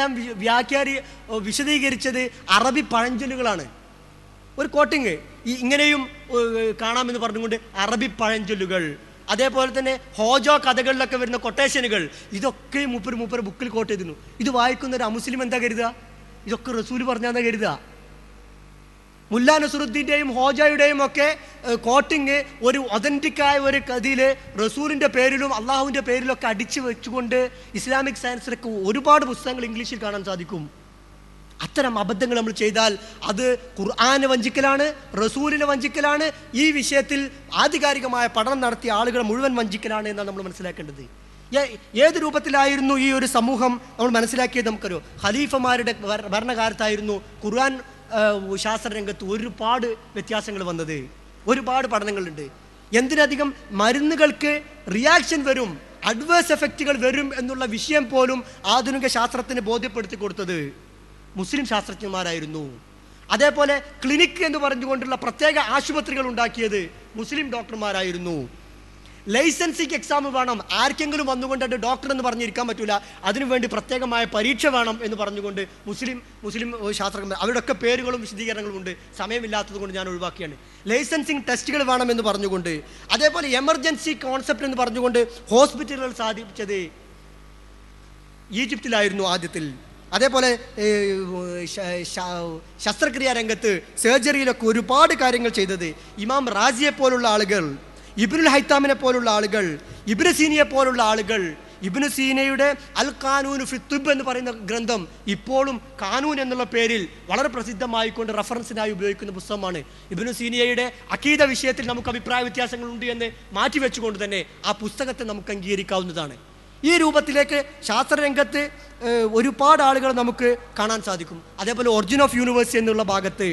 അദ്ദേഹം വിശദീകരിച്ചത് അറബി പഴഞ്ചൊല്ലുകളാണ്. ഒരു കോട്ടിങ് ഇങ്ങനെയും കാണാമെന്ന് പറഞ്ഞുകൊണ്ട് അറബി പഴഞ്ചൊല്ലുകൾ, അതേപോലെ തന്നെ ഹോജോ കഥകളിലൊക്കെ വരുന്ന കൊട്ടേഷനുകൾ, ഇതൊക്കെ മൂപ്പര് ബുക്കിൽ കോട്ട് ചെയ്തിരുന്നു. ഇത് വായിക്കുന്ന ഒരു അമുസ്ലിം എന്താ കരുതുക? ഇതൊക്കെ റസൂൽ പറഞ്ഞാന്നാ കരുതുക? മുല്ലാ നസറുദ്ദീൻ്റെയും ഹോജയുടെയും ഒക്കെ കോട്ടിങ് ഒരു ഒതൻറ്റിക്കായ ഒരു കഥയിൽ റസൂലിൻ്റെ പേരിലും അള്ളാഹുവിൻ്റെ പേരിലൊക്കെ അടിച്ചു വെച്ചുകൊണ്ട് ഇസ്ലാമിക് സയൻസിലൊക്കെ ഒരുപാട് പുസ്തകങ്ങൾ ഇംഗ്ലീഷിൽ കാണാൻ സാധിക്കും. അത്തരം അബദ്ധങ്ങൾ നമ്മൾ ചെയ്താൽ അത് ഖുർആനെ വഞ്ചിക്കലാണ്, റസൂലിനെ വഞ്ചിക്കലാണ്. ഈ വിഷയത്തിൽ ആധികാരികമായ പഠനം നടത്തിയ ആളുകളെ മുഴുവൻ വഞ്ചിക്കലാണ് എന്നാണ് നമ്മൾ മനസ്സിലാക്കേണ്ടത്. ഏത് രൂപത്തിലായിരുന്നു ഈ ഒരു സമൂഹം നമ്മൾ മനസ്സിലാക്കിയത് നമുക്കറിയോ? ഖലീഫമാരുടെ ഭരണകാലത്തായിരുന്നു ഖുർആൻ ശാസ്ത്രരംഗത്ത് ഒരുപാട് വ്യത്യാസങ്ങൾ വന്നത്. ഒരുപാട് പഠനങ്ങളുണ്ട്. എന്തിനധികം മരുന്നുകൾക്ക് റിയാക്ഷൻ വരും, അഡ്വേഴ്സ് എഫക്റ്റുകൾ വരും എന്നുള്ള വിഷയം പോലും ആധുനിക ശാസ്ത്രത്തിന് ബോധ്യപ്പെടുത്തി കൊടുത്തത് മുസ്ലിം ശാസ്ത്രജ്ഞന്മാരായിരുന്നു. അതേപോലെ ക്ലിനിക്ക് എന്ന് പറഞ്ഞുകൊണ്ടുള്ള പ്രത്യേക ആശുപത്രികൾ ഉണ്ടാക്കിയത് മുസ്ലിം ഡോക്ടർമാരായിരുന്നു. ലൈസൻസിങ് എക്സാം വേണം, ആർക്കെങ്കിലും വന്നുകൊണ്ട് ഡോക്ടർ എന്ന് പറഞ്ഞിരിക്കാൻ പറ്റൂല, അതിനുവേണ്ടി പ്രത്യേകമായ പരീക്ഷ വേണം എന്ന് പറഞ്ഞുകൊണ്ട് മുസ്ലിം ശാസ്ത്രജ്ഞർ, അവരുടെയൊക്കെ പേരുകളും വിശദീകരണങ്ങളും ഉണ്ട്. സമയമില്ലാത്തത് കൊണ്ട് ഞാൻ ഒഴിവാക്കിയാണ്. ലൈസൻസിങ് ടെസ്റ്റുകൾ വേണമെന്ന് പറഞ്ഞുകൊണ്ട്, അതേപോലെ എമർജൻസി കോൺസെപ്റ്റ് എന്ന് പറഞ്ഞുകൊണ്ട് ഹോസ്പിറ്റലുകൾ സ്ഥാപിച്ചത് ഈജിപ്തിലായിരുന്നു ആദ്യത്തിൽ. അതേപോലെ ശസ്ത്രക്രിയാ രംഗത്ത് സർജറിയിലൊക്കെ ഒരുപാട് കാര്യങ്ങൾ ചെയ്തത് ഇമാം റാസിയെ പോലുള്ള ആളുകൾ, ഇബ്നുൽ ഹൈത്താമിനെ പോലുള്ള ആളുകൾ, ഇബ്നു സീനയെ പോലുള്ള ആളുകൾ. ഇബ്നു സീനയുടെ അൽ ഖാനൂൻ ഫി തിബ് എന്ന് പറയുന്ന ഗ്രന്ഥം ഇപ്പോഴും ഖാനൂൻ എന്നുള്ള പേരിൽ വളരെ പ്രസിദ്ധമായിക്കൊണ്ട് റഫറൻസിനായി ഉപയോഗിക്കുന്ന പുസ്തകമാണ്. ഇബ്നു സീനയുടെ അഖീദ വിഷയത്തിൽ നമുക്ക് അഭിപ്രായ വ്യത്യാസങ്ങളുണ്ട് എന്ന് മാറ്റിവെച്ചുകൊണ്ട് തന്നെ ആ പുസ്തകത്തെ നമുക്ക് അംഗീകരിക്കാവുന്നതാണ്. ഈ രൂപത്തിലേക്ക് ശാസ്ത്രരംഗത്ത് ഒരുപാട് ആളുകൾ നമുക്ക് കാണാൻ സാധിക്കും. അതേപോലെ ഒറിജിൻ ഓഫ് യൂണിവേഴ്സ് എന്നുള്ള ഭാഗത്ത്,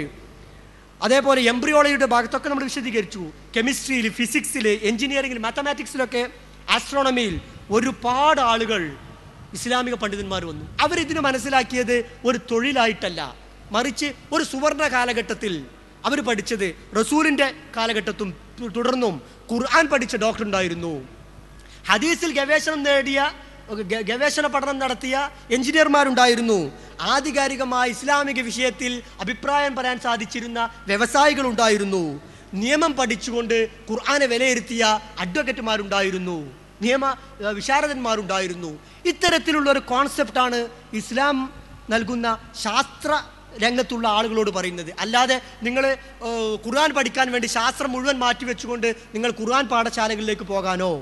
അതേപോലെ എംബ്രിയോളജിയുടെ ഭാഗത്തൊക്കെ നമ്മൾ വിശദീകരിച്ചു. കെമിസ്ട്രിയിൽ, ഫിസിക്സിൽ, എഞ്ചിനീയറിംഗിൽ, മാത്തമാറ്റിക്സിലൊക്കെ, ആസ്ട്രോണമിയിൽ ഒരുപാട് ആളുകൾ ഇസ്ലാമിക പണ്ഡിതന്മാർ വന്നു. അവരിതിന് മനസ്സിലാക്കിയത് ഒരു തൊഴിലായിട്ടല്ല, മറിച്ച് ഒരു സുവർണ കാലഘട്ടത്തിൽ അവർ പഠിച്ചത് റസൂലിൻ്റെ കാലഘട്ടത്തും തുടർന്നും ഖുർആൻ പഠിച്ച ഡോക്ടർ ഉണ്ടായിരുന്നു, ഹദീസിൽ ഗവേഷണ പഠനം നടത്തിയ എഞ്ചിനീയർമാരുണ്ടായിരുന്നു, ആധികാരികമായ ഇസ്ലാമിക വിഷയത്തിൽ അഭിപ്രായം പറയാൻ സാധിച്ചിരുന്ന വ്യവസായികളുണ്ടായിരുന്നു, നിയമം പഠിച്ചുകൊണ്ട് ഖുർആനെ വിലയിരുത്തിയ അഡ്വക്കേറ്റുമാരുണ്ടായിരുന്നു, നിയമ വിശാരദന്മാരുണ്ടായിരുന്നു. ഇത്തരത്തിലുള്ള ഒരു കോൺസെപ്റ്റാണ് ഇസ്ലാം നൽകുന്ന ശാസ്ത്ര രംഗത്തുള്ള ആളുകളോട് പറയുന്നത്. അല്ലാതെ നിങ്ങൾ ഖുർആൻ പഠിക്കാൻ വേണ്ടി ശാസ്ത്രം മുഴുവൻ മാറ്റിവെച്ചുകൊണ്ട് നിങ്ങൾ ഖുർആൻ പാഠശാലകളിലേക്ക് പോകാനോ,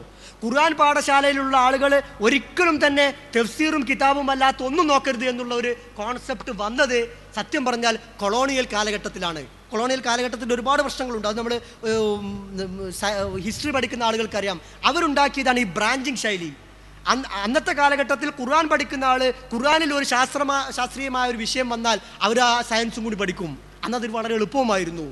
ഖുർആൻ പാഠശാലയിലുള്ള ആളുകൾ ഒരിക്കലും തന്നെ തഫ്സീറും കിതാബും അല്ലാത്ത ഒന്നും നോക്കരുത് എന്നുള്ള ഒരു കോൺസെപ്റ്റ് വന്നത് സത്യം പറഞ്ഞാൽ കൊളോണിയൽ കാലഘട്ടത്തിലാണ്. കൊളോണിയൽ കാലഘട്ടത്തിൽ ഒരുപാട് പ്രശ്നങ്ങളുണ്ട്. അത് നമ്മൾ ഹിസ്റ്ററി പഠിക്കുന്ന ആളുകൾക്കറിയാം. അവരുണ്ടാക്കിയതാണ് ഈ ബ്രാഞ്ചിങ് ശൈലി. അന്നത്തെ കാലഘട്ടത്തിൽ ഖുർആൻ പഠിക്കുന്ന ആൾ ഖുർആനിൽ ഒരു ശാസ്ത്രീയമായ ഒരു വിഷയം വന്നാൽ അവർ ആ സയൻസും കൂടി പഠിക്കും. അന്നതൊരു വളരെ എളുപ്പവുമായിരുന്നു.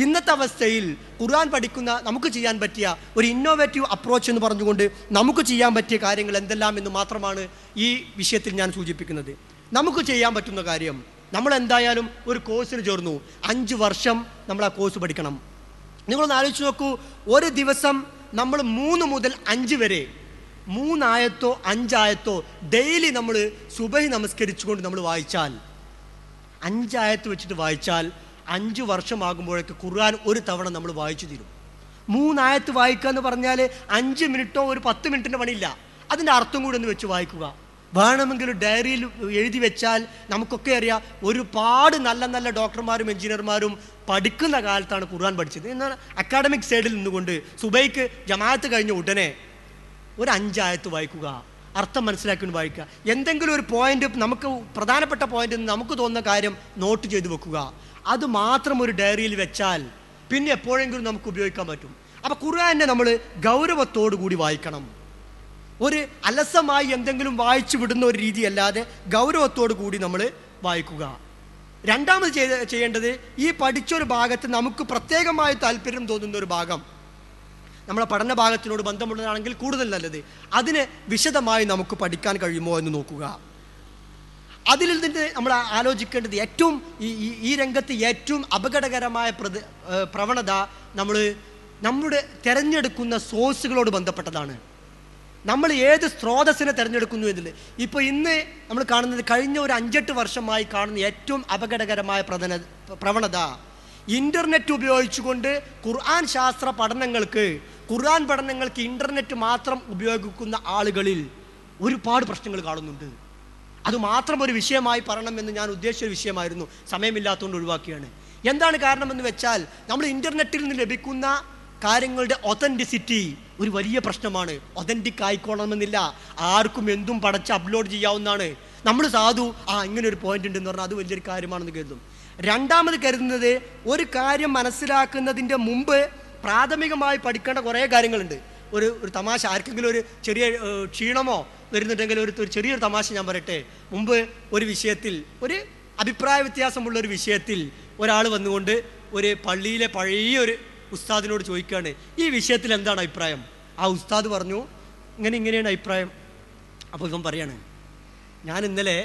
ഇന്നത്തെ അവസ്ഥയിൽ ഖുർആൻ പഠിക്കുന്ന നമുക്ക് ചെയ്യാൻ പറ്റിയ ഒരു ഇന്നോവേറ്റീവ് അപ്രോച്ച് എന്ന് പറഞ്ഞുകൊണ്ട് നമുക്ക് ചെയ്യാൻ പറ്റിയ കാര്യങ്ങൾ എന്തെല്ലാം എന്ന് മാത്രമാണ് ഈ വിഷയത്തിൽ ഞാൻ സൂചിപ്പിക്കുന്നത്. നമുക്ക് ചെയ്യാൻ പറ്റുന്ന കാര്യം, നമ്മൾ എന്തായാലും ഒരു കോഴ്സിന് ചേർന്നു, 5 വർഷം നമ്മൾ ആ കോഴ്സ് പഠിക്കണം. നിങ്ങളൊന്ന് ആലോചിച്ച് നോക്കൂ, ഒരു ദിവസം നമ്മൾ 3 മുതൽ 5 വരെ 3 ആയത്തോ 5 ആയത്തോ ഡെയിലി നമ്മൾ സുബഹി നമസ്കരിച്ചുകൊണ്ട് നമ്മൾ വായിച്ചാൽ, 5 ആയത്ത് വെച്ചിട്ട് വായിച്ചാൽ 5 വർഷമാകുമ്പോഴേക്ക് ഖുർആൻ ഒരു തവണ നമ്മൾ വായിച്ചു തീരും. 3 ആയത്ത് വായിക്കുക എന്ന് പറഞ്ഞാൽ 5 മിനിറ്റോ ഒരു 10 മിനിറ്റിൻ്റെ പണിയില്ല. അതിൻ്റെ അർത്ഥം കൂടി ഒന്ന് വെച്ച് വായിക്കുക. വേണമെങ്കിൽ ഡയറിയിൽ എഴുതി വെച്ചാൽ നമുക്കൊക്കെ അറിയാം, ഒരുപാട് നല്ല നല്ല ഡോക്ടർമാരും എഞ്ചിനീയർമാരും പഠിക്കുന്ന കാലത്താണ് ഖുർആൻ പഠിച്ചത്. എന്നാൽ അക്കാഡമിക് സൈഡിൽ നിന്നുകൊണ്ട് സുബൈക്ക് ജമാഅത്ത് കഴിഞ്ഞ ഉടനെ ഒരു 5 ആയത്ത് വായിക്കുക, അർത്ഥം മനസ്സിലാക്കി വായിക്കുക. എന്തെങ്കിലും ഒരു പോയിന്റ്, നമുക്ക് പ്രധാനപ്പെട്ട പോയിന്റ് നമുക്ക് തോന്നുന്ന കാര്യം നോട്ട് ചെയ്ത് വെക്കുക. അത് മാത്രം ഒരു ഡയറിയിൽ വെച്ചാൽ പിന്നെ എപ്പോഴെങ്കിലും നമുക്ക് ഉപയോഗിക്കാൻ പറ്റും. അപ്പോൾ ഖുർആനെ നമ്മൾ ഗൗരവത്തോടു കൂടി വായിക്കണം. ഒരു അലസമായി എന്തെങ്കിലും വായിച്ചു വിടുന്ന ഒരു രീതി അല്ലാതെ ഗൗരവത്തോടു കൂടി നമ്മൾ വായിക്കുക. രണ്ടാമത് ചെയ്യേണ്ടത്, ഈ പഠിച്ചൊരു ഭാഗത്ത് നമുക്ക് പ്രത്യേകമായി താല്പര്യം തോന്നുന്ന ഒരു ഭാഗം നമ്മളെ പഠന ഭാഗത്തിനോട് ബന്ധമുള്ളതാണെങ്കിൽ കൂടുതൽ നല്ലത്, അതിനെ വിശദമായി നമുക്ക് പഠിക്കാൻ കഴിയുമോ എന്ന് നോക്കുക. അതിൽ നിന്ന് നമ്മൾ ആലോചിക്കേണ്ടത് ഏറ്റവും ഈ രംഗത്ത് ഏറ്റവും അപകടകരമായ പ്രവണത നമ്മുടെ തിരഞ്ഞെടുക്കുന്ന സോഴ്സുകളോട് ബന്ധപ്പെട്ടതാണ്. നമ്മൾ ഏത് സ്രോതസ്സിനെ തിരഞ്ഞെടുക്കുന്നു എന്നതിൽ. ഇപ്പോൾ ഇന്ന് നമ്മൾ കാണുന്നത് കഴിഞ്ഞ ഒരു 5-8 വർഷമായി കാണുന്ന ഏറ്റവും അപകടകരമായ പ്രവണത, ഇൻ്റർനെറ്റ് ഉപയോഗിച്ചുകൊണ്ട് ഖുർആൻ ശാസ്ത്ര പഠനങ്ങൾക്ക്, ഖുർആൻ പഠനങ്ങൾക്ക് ഇൻ്റർനെറ്റ് മാത്രം ഉപയോഗിക്കുന്ന ആളുകളിൽ ഒരുപാട് പ്രശ്നങ്ങൾ കാണുന്നുണ്ട്. അതുമാത്രം ഒരു വിഷയമായി പറയണമെന്ന് ഞാൻ ഉദ്ദേശിച്ച വിഷയമായിരുന്നു, സമയമില്ലാത്തതുകൊണ്ട് ഒഴിവാക്കിയാണ്. എന്താണ് കാരണമെന്ന് വെച്ചാൽ, നമ്മൾ ഇൻ്റർനെറ്റിൽ നിന്ന് ലഭിക്കുന്ന കാര്യങ്ങളുടെ ഒതൻറ്റിസിറ്റി ഒരു വലിയ പ്രശ്നമാണ്. ഒതൻറ്റിക് ആയിക്കോണമെന്നില്ല, ആർക്കും എന്തും പടച്ച് അപ്ലോഡ് ചെയ്യാവുന്നതാണ്. നമ്മൾ സാധു ഇങ്ങനെ ഒരു പോയിന്റ് ഉണ്ടെന്ന് പറഞ്ഞാൽ അത് വലിയൊരു കാര്യമാണെന്ന് കരുതും. രണ്ടാമത് കരുതുന്നത്, ഒരു കാര്യം മനസ്സിലാക്കുന്നതിൻ്റെ മുമ്പ് പ്രാഥമികമായി പഠിക്കേണ്ട കുറേ കാര്യങ്ങളുണ്ട്. ഒരു തമാശ, ആർക്കെങ്കിലും ഒരു ചെറിയ ക്ഷീണമോ വരുന്നുണ്ടെങ്കിൽ ഒരു ചെറിയൊരു തമാശ ഞാൻ പറയട്ടെ. മുമ്പ് ഒരു വിഷയത്തിൽ, ഒരു അഭിപ്രായ വ്യത്യാസമുള്ള ഒരു വിഷയത്തിൽ ഒരാൾ വന്നുകൊണ്ട് ഒരു പള്ളിയിലെ പഴയൊരു ഉസ്താദിനോട് ചോദിക്കുകയാണ്, ഈ വിഷയത്തിൽ എന്താണ് അഭിപ്രായം? ആ ഉസ്താദ് പറഞ്ഞു, ഇങ്ങനെയാണ് അഭിപ്രായം. അപ്പോൾ ഇവൻ പറയാണ്, ഞാൻ ഇന്നലെ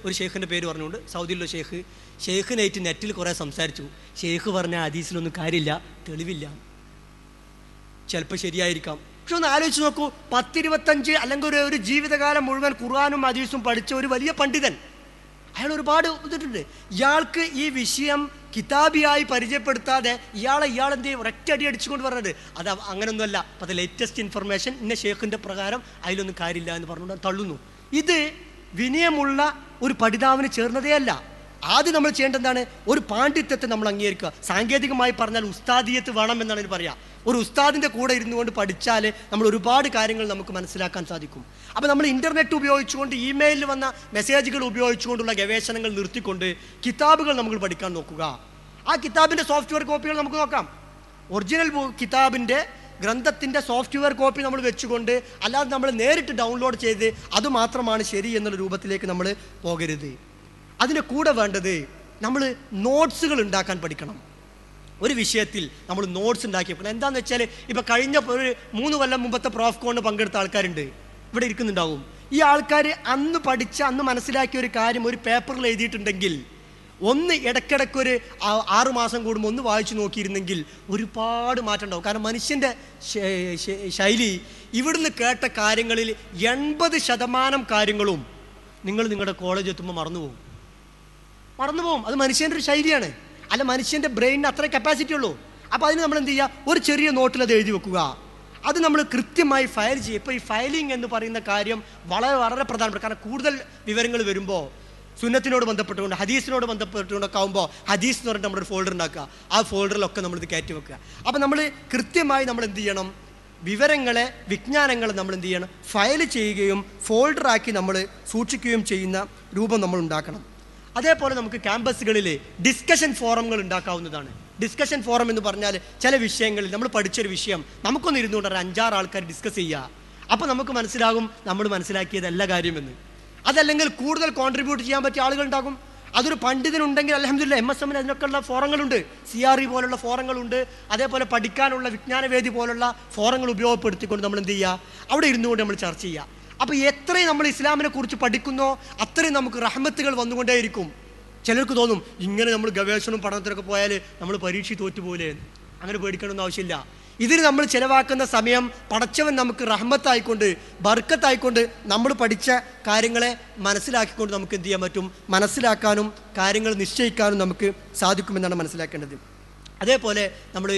ഒരു ഷെയ്ഖിൻ്റെ പേര് പറഞ്ഞുകൊണ്ട്, സൗദിയിലുള്ള ഷെയ്ഖിനായിട്ട് നെറ്റിൽ കുറേ സംസാരിച്ചു. ഷെയ്ഖ് പറഞ്ഞ ഹദീസിലൊന്നും കാര്യമില്ല, തെളിവില്ല. ചിലപ്പോൾ ശരിയായിരിക്കാം, പക്ഷെ ഒന്ന് ആലോചിച്ച് നോക്കൂ. 10-25 അല്ലെങ്കിൽ ഒരു ജീവിതകാലം മുഴുവൻ ഖുർആനും ഹദീസും പഠിച്ച ഒരു വലിയ പണ്ഡിതൻ, അയാൾ ഒരുപാട് ഇതിട്ടുണ്ട്. ഇയാൾക്ക് ഈ വിഷയം കിതാബിയായി പരിചയപ്പെടുത്താതെ ഇയാളെന്ത് ചെയ്യും, ഒരൊറ്റ അടി അടിച്ചുകൊണ്ട് പറഞ്ഞത് അത് അങ്ങനെയൊന്നുമല്ല, അപ്പോൾ അത് ലേറ്റസ്റ്റ് ഇൻഫർമേഷൻ ഇന്ന ഷെയ്ഖിൻ്റെ പ്രകാരം അതിലൊന്നും കാര്യമില്ല എന്ന് പറഞ്ഞുകൊണ്ട് തള്ളുന്നു. ഇത് വിനയമുള്ള ഒരു പഠിതാവിന് ചേർന്നതേ അല്ല. ആദ്യം നമ്മൾ ചെയ്യേണ്ടത് എന്താണ്? ഒരു പാണ്ഡിത്യത്തെ നമ്മൾ അംഗീകരിക്കുക. സാങ്കേതികമായി പറഞ്ഞാൽ ഉസ്താദിയത്ത് വേണമെന്നാണ് ഇത് പറയുക. ഒരു ഉസ്താദിൻ്റെ കൂടെ ഇരുന്നു കൊണ്ട് പഠിച്ചാൽ നമ്മൾ ഒരുപാട് കാര്യങ്ങൾ നമുക്ക് മനസ്സിലാക്കാൻ സാധിക്കും. അപ്പോൾ നമ്മൾ ഇൻ്റർനെറ്റ് ഉപയോഗിച്ചുകൊണ്ട്, ഇമെയിലിൽ വന്ന മെസ്സേജുകൾ ഉപയോഗിച്ചുകൊണ്ടുള്ള ഗവേഷണങ്ങൾ നിർത്തിക്കൊണ്ട് കിതാബുകൾ നമ്മൾ പഠിക്കാൻ നോക്കുക. ആ കിതാബിൻ്റെ സോഫ്റ്റ്വെയർ കോപ്പികൾ നമുക്ക് നോക്കാം. ഒറിജിനൽ കിതാബിൻ്റെ ഗ്രന്ഥത്തിൻ്റെ സോഫ്റ്റ്വെയർ കോപ്പി നമ്മൾ വെച്ചുകൊണ്ട്, അല്ലാതെ നമ്മൾ നേരിട്ട് ഡൗൺലോഡ് ചെയ്ത് അതുമാത്രമാണ് ശരി എന്നുള്ള രൂപത്തിലേക്ക് നമ്മൾ പോകരുത്. അതിൻ്റെ കൂടെ വേണ്ടത്, നമ്മൾ നോട്ട്സുകൾ ഉണ്ടാക്കാൻ പഠിക്കണം. ഒരു വിഷയത്തിൽ നമ്മൾ നോട്ട്സ് ഉണ്ടാക്കിയപ്പോൾ എന്താണെന്ന് വെച്ചാൽ, ഇപ്പോൾ കഴിഞ്ഞ ഒരു 3 കൊല്ലം മുമ്പത്തെ പ്രോഫ്കോണിന് പങ്കെടുത്ത ആൾക്കാരുണ്ട്, ഇവിടെ ഇരിക്കുന്നുണ്ടാവും. ഈ ആൾക്കാർ അന്ന് പഠിച്ച, അന്ന് മനസ്സിലാക്കിയ ഒരു കാര്യം ഒരു പേപ്പറിൽ എഴുതിയിട്ടുണ്ടെങ്കിൽ, ഒന്ന് ഇടയ്ക്കിടയ്ക്കൊരു 6 മാസം കൂടുമ്പോൾ ഒന്ന് വായിച്ചു നോക്കിയിരുന്നെങ്കിൽ ഒരുപാട് മാറ്റം ഉണ്ടാവും. കാരണം മനുഷ്യൻ്റെ ശൈലി, ഇവിടുന്ന് കേട്ട കാര്യങ്ങളിൽ 80% കാര്യങ്ങളും നിങ്ങൾ നിങ്ങളുടെ കോളേജ് എത്തുമ്പോൾ മറന്നുപോകും. അത് മനുഷ്യൻ്റെ ഒരു ശൈലിയാണ്. അല്ല, മനുഷ്യൻ്റെ ബ്രെയിനിന് അത്ര കപ്പാസിറ്റി ഉള്ളൂ. അപ്പോൾ അതിന് നമ്മൾ എന്ത് ചെയ്യുക, ഒരു ചെറിയ നോട്ടിൽ അത് എഴുതി വെക്കുക. അത് നമ്മൾ കൃത്യമായി ഫയൽ ചെയ്യുക. ഇപ്പോൾ ഈ ഫയലിംഗ് എന്ന് പറയുന്ന കാര്യം വളരെ വളരെ പ്രധാനപ്പെട്ട, കാരണം കൂടുതൽ വിവരങ്ങൾ വരുമ്പോൾ സുന്നത്തിനോട് ബന്ധപ്പെട്ടുകൊണ്ട്, ഹദീസിനോട് ബന്ധപ്പെട്ടുകൊണ്ടൊക്കെ ആകുമ്പോൾ, ഹദീസ് എന്ന് പറഞ്ഞിട്ട് നമ്മളൊരു ഫോൾഡർ ഉണ്ടാക്കുക. ആ ഫോൾഡറിലൊക്കെ നമ്മളിത് കയറ്റി വെക്കുക. അപ്പോൾ നമ്മൾ കൃത്യമായി നമ്മൾ എന്ത് ചെയ്യണം, വിവരങ്ങളെ, വിജ്ഞാനങ്ങളെ നമ്മൾ എന്ത് ചെയ്യണം, ഫയൽ ചെയ്യുകയും ഫോൾഡറാക്കി നമ്മൾ സൂക്ഷിക്കുകയും ചെയ്യുന്ന രൂപം നമ്മൾ ഉണ്ടാക്കണം. അതേപോലെ നമുക്ക് ക്യാമ്പസുകളിൽ ഡിസ്കഷൻ ഫോറങ്ങൾ ഉണ്ടാക്കാവുന്നതാണ്. ഡിസ്കഷൻ ഫോറം എന്ന് പറഞ്ഞാൽ, ചില വിഷയങ്ങളിൽ നമ്മൾ പഠിച്ചൊരു വിഷയം നമുക്കൊന്ന് ഇരുന്നുകൊണ്ട് 5-6 ആൾക്കാർ ഡിസ്കസ് ചെയ്യുക. അപ്പോൾ നമുക്ക് മനസ്സിലാകും നമ്മൾ മനസ്സിലാക്കിയതല്ല കാര്യമെന്ന്. അതല്ലെങ്കിൽ കൂടുതൽ കോൺട്രിബ്യൂട്ട് ചെയ്യാൻ പറ്റിയ ആളുകളുണ്ടാകും. അതൊരു പണ്ഡിതനുണ്ടെങ്കിൽ അൽഹംദുലില്ലാഹ്, MSM അതിനൊക്കെയുള്ള ഫോറങ്ങളുണ്ട്, CRE പോലുള്ള ഫോറങ്ങളുണ്ട്. അതേപോലെ പഠിക്കാനുള്ള വിജ്ഞാനവേദി പോലുള്ള ഫോറങ്ങൾ ഉപയോഗപ്പെടുത്തിക്കൊണ്ട് നമ്മൾ എന്ത് ചെയ്യുക, അവിടെ ഇരുന്നുകൊണ്ട് നമ്മൾ ചർച്ച ചെയ്യുക. അപ്പോൾ എത്രയും നമ്മൾ ഇസ്ലാമിനെ കുറിച്ച് പഠിക്കുന്നോ അത്രയും നമുക്ക് റഹ്മത്തുകൾ വന്നുകൊണ്ടേയിരിക്കും. ചിലർക്ക് തോന്നും, ഇങ്ങനെ നമ്മൾ ഗവേഷണവും പഠനത്തിനൊക്കെ പോയാൽ നമ്മൾ പരീക്ഷ തോറ്റുപോലെ. അങ്ങനെ പേടിക്കണമെന്ന് ആവശ്യമില്ല. ഇതിന് നമ്മൾ ചിലവാക്കുന്ന സമയം പടച്ചവൻ നമുക്ക് റഹ്മത്തായിക്കൊണ്ട്, ബർക്കത്തായിക്കൊണ്ട്, നമ്മൾ പഠിച്ച കാര്യങ്ങളെ മനസ്സിലാക്കിക്കൊണ്ട് നമുക്ക് എന്ത് ചെയ്യാൻ പറ്റും, മനസ്സിലാക്കാനും കാര്യങ്ങൾ നിശ്ചയിക്കാനും നമുക്ക് സാധിക്കുമെന്നാണ് മനസ്സിലാക്കേണ്ടത്. അതേപോലെ നമ്മൾ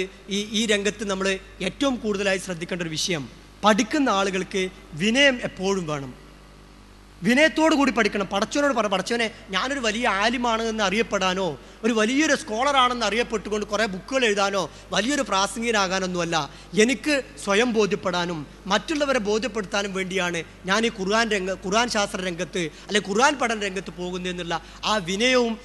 ഈ രംഗത്ത് നമ്മൾ ഏറ്റവും കൂടുതലായി ശ്രദ്ധിക്കേണ്ട ഒരു വിഷയം, പഠിക്കുന്ന ആളുകൾക്ക് വിനയം എപ്പോഴും വേണം. വിനയത്തോടു കൂടി പഠിക്കണം. പടച്ചവനോട് പടച്ചവനെ, ഞാനൊരു വലിയ ആലിമാണ് എന്ന് അറിയപ്പെടാനോ, ഒരു വലിയൊരു സ്കോളറാണെന്ന് അറിയപ്പെട്ടുകൊണ്ട് കുറേ ബുക്കുകൾ എഴുതാനോ, വലിയൊരു പ്രാസംഗികനാകാനൊന്നുമല്ല. എനിക്ക് സ്വയം ബോധ്യപ്പെടാനും മറ്റുള്ളവരെ ബോധ്യപ്പെടുത്താനും വേണ്ടിയാണ് ഞാൻ ഈ ഖുർആൻ ശാസ്ത്ര രംഗത്ത് അല്ലെങ്കിൽ ഖുർആൻ പഠന രംഗത്ത് പോകുന്നതെന്നുള്ള ആ വിനയവും